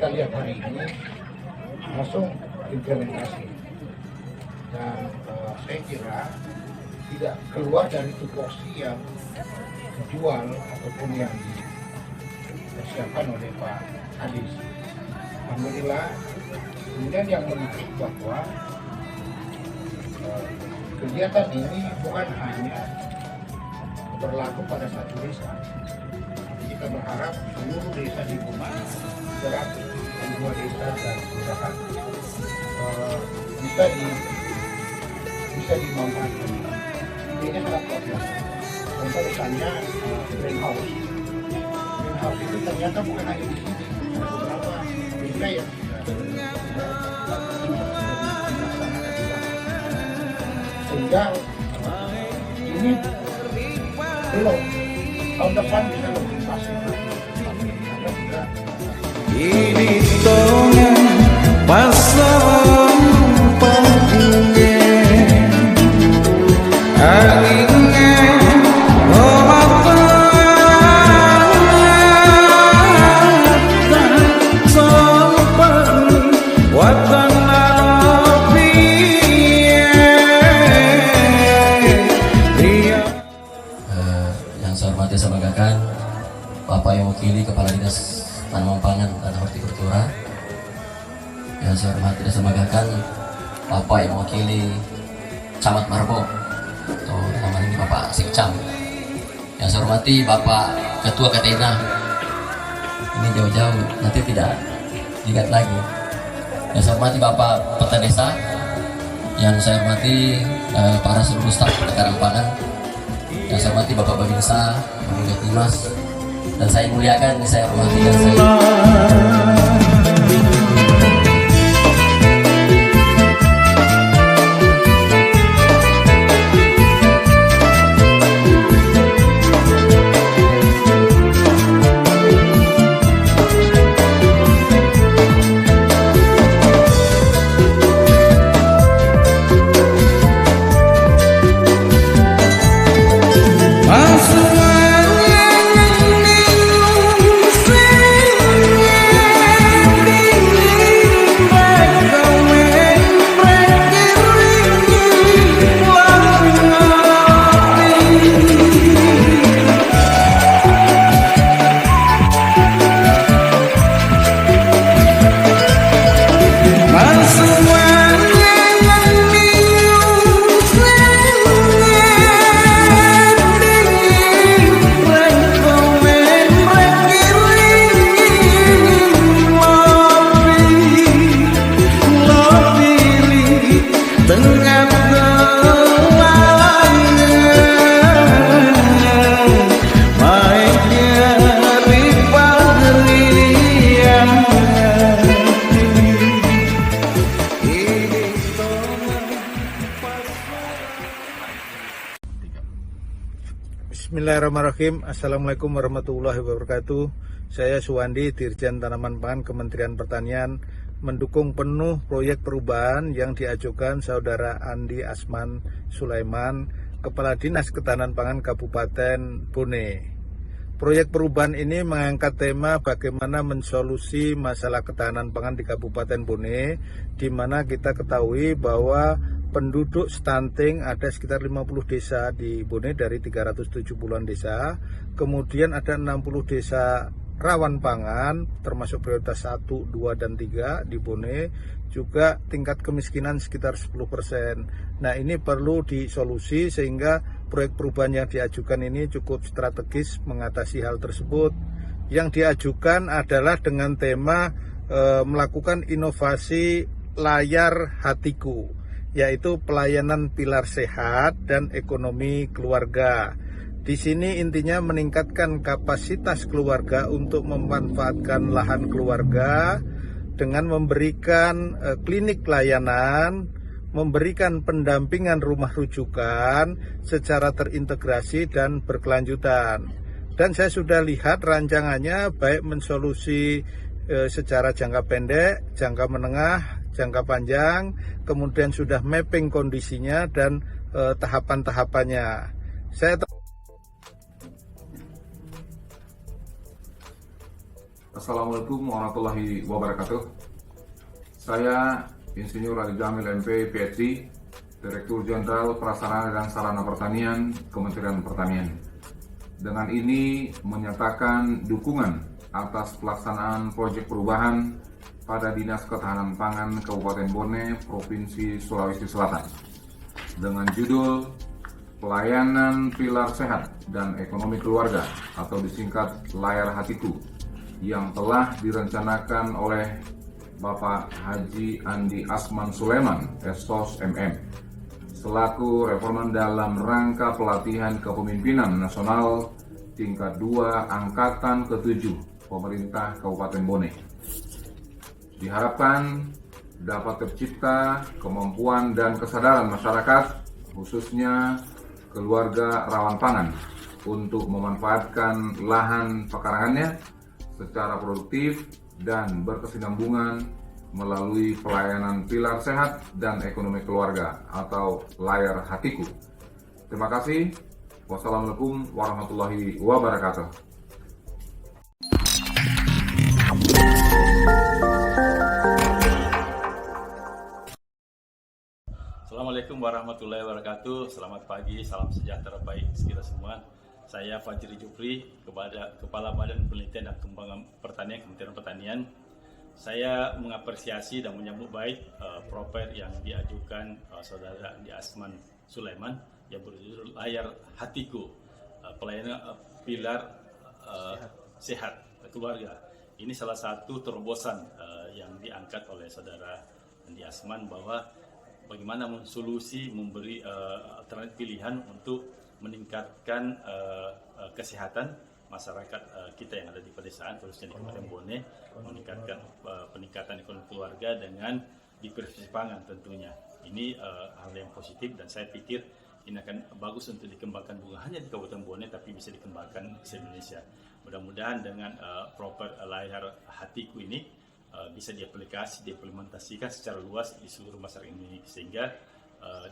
kita lihat hari ini langsung implementasi, dan saya kira tidak keluar dari tupoksi yang dijual ataupun yang dipersiapkan oleh Pak Adis. Alhamdulillah. Kemudian yang menarik bahwa kegiatan ini bukan hanya berlaku pada satu desa. Kita berharap seluruh desa di Bumi, 102 desa dan kelurahan bisa dimanfaatkan. Ini sangat luar biasa. Contoh misalnya greenhouse. Greenhouse itu ternyata bukan hanya di sini, ada beberapa desa yang sehingga ini belum tahun depan bisa lebih pasti. Ini tongan pasang panggung anginnya yang saya hormati saya banggakan Bapak yang mewakili Kepala Dinas Tanaman Pangan dan Hortikultura. Yang saya hormati dan saya banggakan Bapak yang mewakili Camat Marbo atau nama ini Bapak Sikcam. Yang saya hormati Bapak Ketua Katena. Ini jauh-jauh, nanti tidak diingat lagi. Yang saya hormati Bapak Peta Desa. Yang saya hormati para seluruh staf Tanaman Pangan. Yang saya hormati Bapak Babinsa, Bapak Jatimas, dan saya muliakan, saya hormati dan saya Bismillahirrahmanirrahim. Assalamualaikum warahmatullahi wabarakatuh. Saya Suwandi, Dirjen Tanaman Pangan Kementerian Pertanian, mendukung penuh proyek perubahan yang diajukan Saudara Andi Asman Sulaiman, Kepala Dinas Ketahanan Pangan Kabupaten Bone. Proyek perubahan ini mengangkat tema bagaimana mensolusi masalah ketahanan pangan di Kabupaten Bone, di mana kita ketahui bahwa penduduk stunting ada sekitar 50 desa di Bone dari 370-an desa. Kemudian ada 60 desa rawan pangan termasuk prioritas 1, 2, dan 3 di Bone. Juga tingkat kemiskinan sekitar 10%. Nah, ini perlu disolusi sehingga proyek perubahan yang diajukan ini cukup strategis mengatasi hal tersebut. Yang diajukan adalah dengan tema melakukan inovasi layar hatiku, yaitu pelayanan pilar sehat dan ekonomi keluarga. Di sini intinya meningkatkan kapasitas keluarga untuk memanfaatkan lahan keluarga dengan memberikan klinik layanan, memberikan pendampingan rumah rujukan secara terintegrasi dan berkelanjutan. Dan saya sudah lihat rancangannya baik mensolusi secara jangka pendek, jangka menengah, jangka panjang, kemudian sudah mapping kondisinya dan tahapan-tahapannya. Assalamualaikum warahmatullahi wabarakatuh. Saya Insinyur Ali Jamil MP, PhD, Direktur Jenderal Prasarana dan Sarana Pertanian, Kementerian Pertanian. Dengan ini menyatakan dukungan atas pelaksanaan proyek perubahan pada Dinas Ketahanan Pangan Kabupaten Bone, Provinsi Sulawesi Selatan, dengan judul Pelayanan Pilar Sehat dan Ekonomi Keluarga atau disingkat Layar Hatiku, yang telah direncanakan oleh Bapak Haji Andi Asman Sulaiman, SOS MM, selaku reforman dalam rangka pelatihan kepemimpinan nasional tingkat 2 Angkatan ke-7 Pemerintah Kabupaten Bone. Diharapkan dapat tercipta kemampuan dan kesadaran masyarakat, khususnya keluarga rawan pangan, untuk memanfaatkan lahan pekarangannya secara produktif dan berkesinambungan melalui pelayanan pilar sehat dan ekonomi keluarga atau Layar Hatiku. Terima kasih. Wassalamualaikum warahmatullahi wabarakatuh. Assalamualaikum warahmatullahi wabarakatuh. Selamat pagi, salam sejahtera baik kita semua. Saya Fajri Jupri, Kepala Badan Penelitian dan Kembangan Pertanian, Kementerian Pertanian. Saya mengapresiasi dan menyambut baik proper yang diajukan Saudara Andi Asman Sulaiman yang berjudul Layar Hatiku, pelayanan pilar sehat keluarga. Ini salah satu terobosan yang diangkat oleh Saudara Andi Asman bahwa bagaimana solusi memberi alternatif pilihan untuk meningkatkan kesehatan masyarakat kita yang ada di pedesaan, khususnya di Kabupaten Bone, meningkatkan peningkatan ekonomi keluarga dengan diversifikasi pangan tentunya. Ini hal yang positif dan saya pikir ini akan bagus untuk dikembangkan bukan hanya di Kabupaten Bone tapi bisa dikembangkan di Indonesia. Mudah-mudahan dengan proper Layar Hatiku ini bisa diimplementasikan secara luas di seluruh masyarakat Indonesia sehingga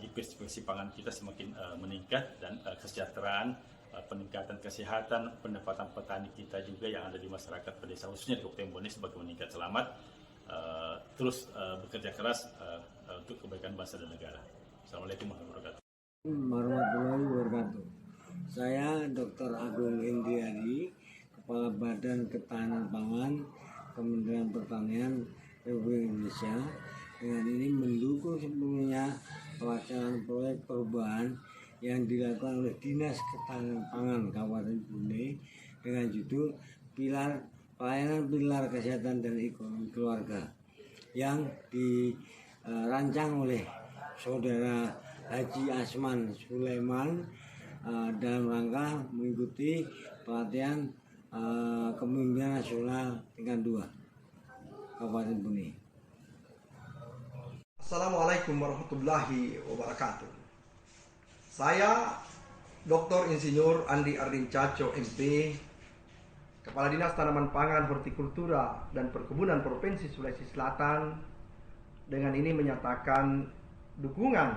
diversifikasi pangan kita semakin meningkat dan kesejahteraan, peningkatan kesehatan, pendapatan petani kita juga yang ada di masyarakat pedesaan khususnya di Kabupaten Bone sebagai meningkat. Selamat terus bekerja keras untuk kebaikan bangsa dan negara. Assalamualaikum warahmatullahi wabarakatuh. Saya Dr. Agung Indriadi, Kepala Badan Ketahanan Pangan Kementerian Pertanian Republik Indonesia. Dengan ini mendukung sepenuhnya pelaksanaan proyek perubahan yang dilakukan oleh Dinas Ketahanan Pangan Kabupaten Bone dengan judul Pelayanan Pilar Kesehatan dan Ekonomi Keluarga yang dirancang oleh Saudara Haji Asman Sulaiman dalam rangka mengikuti pelatihan kepemimpinan nasional tingkat 2 Kabupaten Bone. Assalamualaikum warahmatullahi wabarakatuh. Saya Dr. Insinyur Andi Ardin Caco MP, Kepala Dinas Tanaman Pangan, Hortikultura dan Perkebunan Provinsi Sulawesi Selatan, dengan ini menyatakan dukungan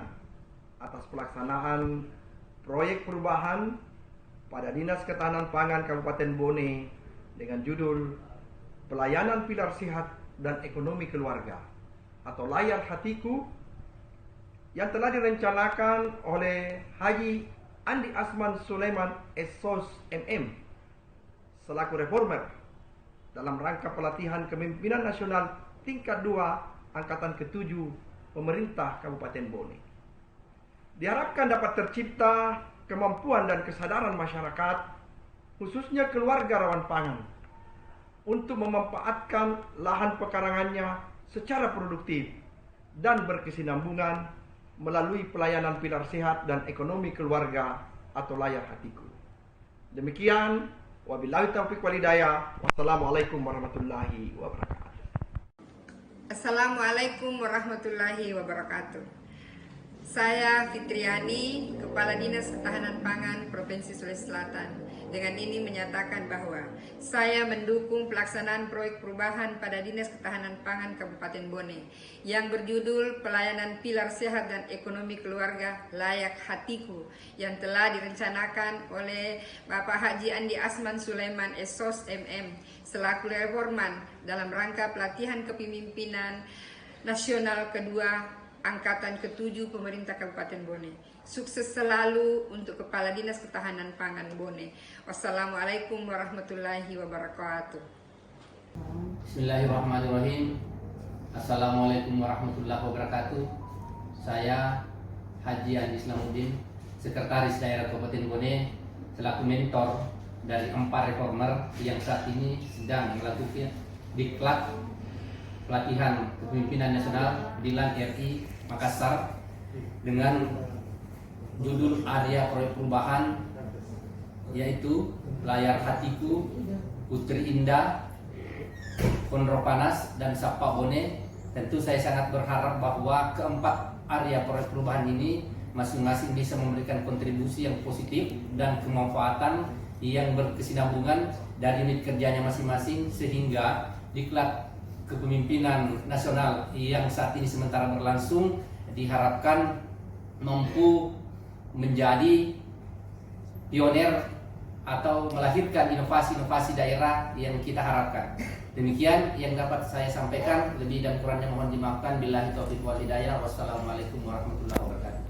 atas pelaksanaan proyek perubahan pada Dinas Ketahanan Pangan Kabupaten Bone dengan judul Pelayanan Pilar Sehat dan Ekonomi Keluarga atau Layar Hatiku yang telah direncanakan oleh Haji Andi Asman Sulaiman SOS MM selaku reformer dalam rangka pelatihan kepemimpinan nasional tingkat 2 Angkatan ke-7 Pemerintah Kabupaten Bone. Diharapkan dapat tercipta kemampuan dan kesadaran masyarakat, khususnya keluarga rawan pangan, untuk memanfaatkan lahan pekarangannya secara produktif dan berkesinambungan melalui pelayanan pilar sehat dan ekonomi keluarga atau Layar Hatiku. Demikian, wabillahi taufiq wal hidayah. Wassalamualaikum warahmatullahi wabarakatuh. Assalamualaikum warahmatullahi wabarakatuh. Saya Fitriani, Kepala Dinas Ketahanan Pangan Provinsi Sulawesi Selatan. Dengan ini menyatakan bahwa saya mendukung pelaksanaan proyek perubahan pada Dinas Ketahanan Pangan Kabupaten Bone yang berjudul Pelayanan Pilar Sehat dan Ekonomi Keluarga Layak Hatiku yang telah direncanakan oleh Bapak Haji Andi Asman Sulaiman SOS MM selaku reforman dalam rangka pelatihan kepemimpinan nasional kedua Angkatan ke-7 Pemerintah Kabupaten Bone. Sukses selalu untuk Kepala Dinas Ketahanan Pangan Bone. Wassalamualaikum warahmatullahi wabarakatuh. Bismillahirrahmanirrahim. Assalamualaikum warahmatullahi wabarakatuh. Saya Haji Andi Islamuddin, Sekretaris Daerah Kabupaten Bone, selaku mentor dari 4 reformer yang saat ini sedang melakukan diklat pelatihan kepemimpinan nasional di LAN RI Makassar dengan judul area proyek perubahan, yaitu Layar Hatiku, Putri Indah, Kondropanas, dan Sapa Bone. Tentu saya sangat berharap bahwa keempat area proyek perubahan ini masing-masing bisa memberikan kontribusi yang positif dan kemanfaatan yang berkesinambungan dari unit kerjanya masing-masing, sehingga diklat kepemimpinan nasional yang saat ini sementara berlangsung diharapkan mampu menjadi pionir atau melahirkan inovasi-inovasi daerah yang kita harapkan. Demikian yang dapat saya sampaikan, lebih dan kurangnya mohon dimaafkan. Billahi taufiq wal hidayah. Wassalamualaikum warahmatullahi wabarakatuh.